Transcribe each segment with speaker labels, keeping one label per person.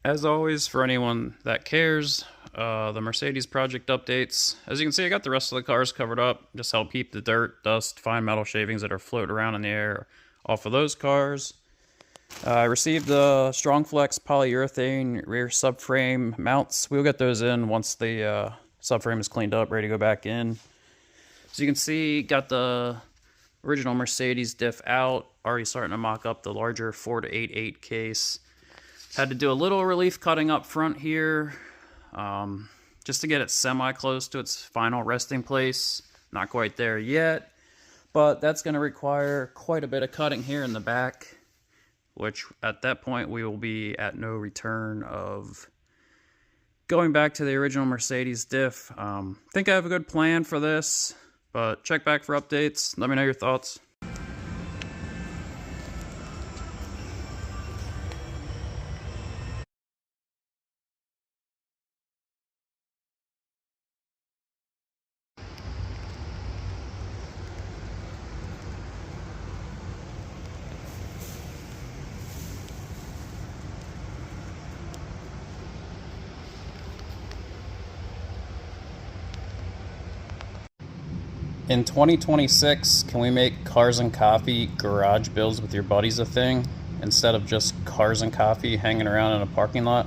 Speaker 1: As always, for anyone that cares, the Mercedes project updates. As you can see, I got the rest of the cars covered up. Just help keep the dirt, dust, fine metal shavings that are floating around in the air off of those cars. I received the Strong Flex polyurethane rear subframe mounts. We'll get those in once the subframe is cleaned up, ready to go back in. As you can see, got the original Mercedes diff out. Already starting to mock up the larger 4-8/8 case. Had to do a little relief cutting up front here, just to get it semi-close to its final resting place. Not quite there yet, but that's going to require quite a bit of cutting here in the back, which at that point we will be at no return of going back to the original Mercedes diff. Think I have a good plan for this, but check back for updates. Let me know your thoughts. In 2026, can we make cars and coffee garage builds with your buddies a thing, instead of just cars and coffee hanging around in a parking lot?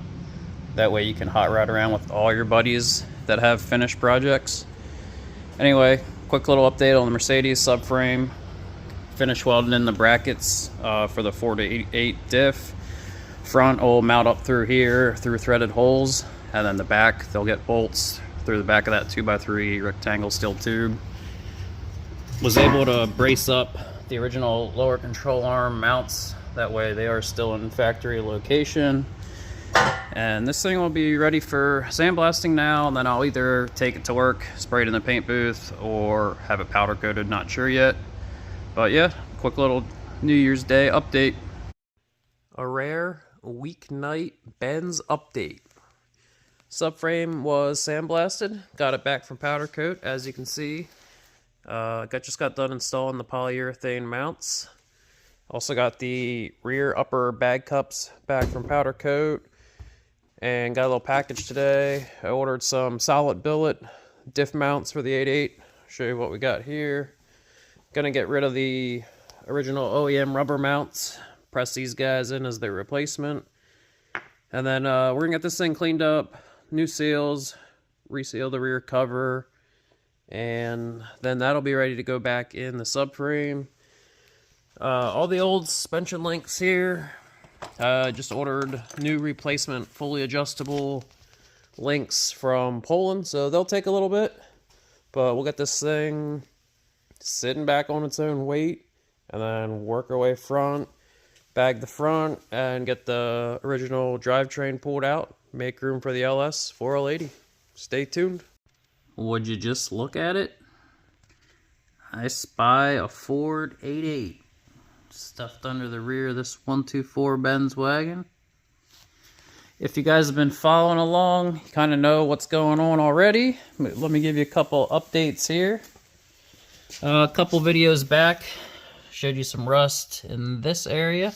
Speaker 1: That way you can hot rod around with all your buddies that have finished projects. Anyway, quick little update on the Mercedes subframe. Finish welding in the brackets for the 4-8/8 diff. Front will mount up through here, through threaded holes, and then the back, they'll get bolts through the back of that 2x3 rectangle steel tube. Was able to brace up the original lower control arm mounts. That way they are still in factory location. And this thing will be ready for sandblasting now, and then I'll either take it to work, spray it in the paint booth, or have it powder coated, not sure yet. But yeah, quick little New Year's Day update. A rare weeknight Benz update. Subframe was sandblasted, got it back from powder coat, as you can see. Just got done installing the polyurethane mounts. Also got the rear upper bag cups back from powder coat, and got a little package today. I ordered some solid billet diff mounts for the 8/8. Show you what we got here. Gonna get rid of the original OEM rubber mounts, press these guys in as their replacement, and then we're gonna get this thing cleaned up, new seals, reseal the rear cover, and then that'll be ready to go back in the subframe. All the old suspension links here. Just ordered new replacement fully adjustable links from Poland, so they'll take a little bit, but we'll get this thing sitting back on its own weight, and then work our way front, bag the front, and get the original drivetrain pulled out, make room for the LS 4L80. Stay tuned. Would you just look at it? I spy a Ford 8/8 stuffed under the rear of this 124 Benz wagon. If you guys have been following along, you kind of know what's going on already. Let me give you a couple updates here. A couple videos back, showed you some rust in this area.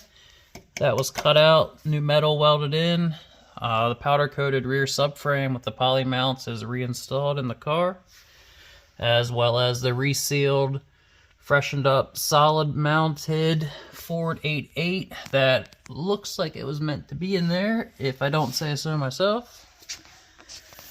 Speaker 1: That was cut out, new metal welded in. The powder-coated rear subframe with the poly mounts is reinstalled in the car, as well as the resealed, freshened up, solid mounted Ford 8/8 that looks like it was meant to be in there, if I don't say so myself.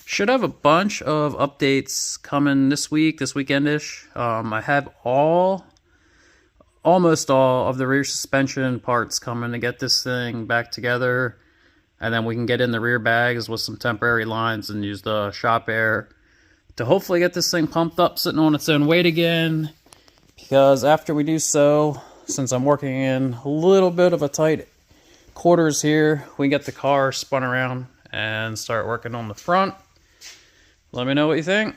Speaker 1: Should have a bunch of updates coming this week, this weekend-ish. I have almost all of the rear suspension parts coming to get this thing back together. And then we can get in the rear bags with some temporary lines and use the shop air to hopefully get this thing pumped up, sitting on its own weight again. Because after we do so, since I'm working in a little bit of a tight quarters here, we can get the car spun around and start working on the front. Let me know what you think.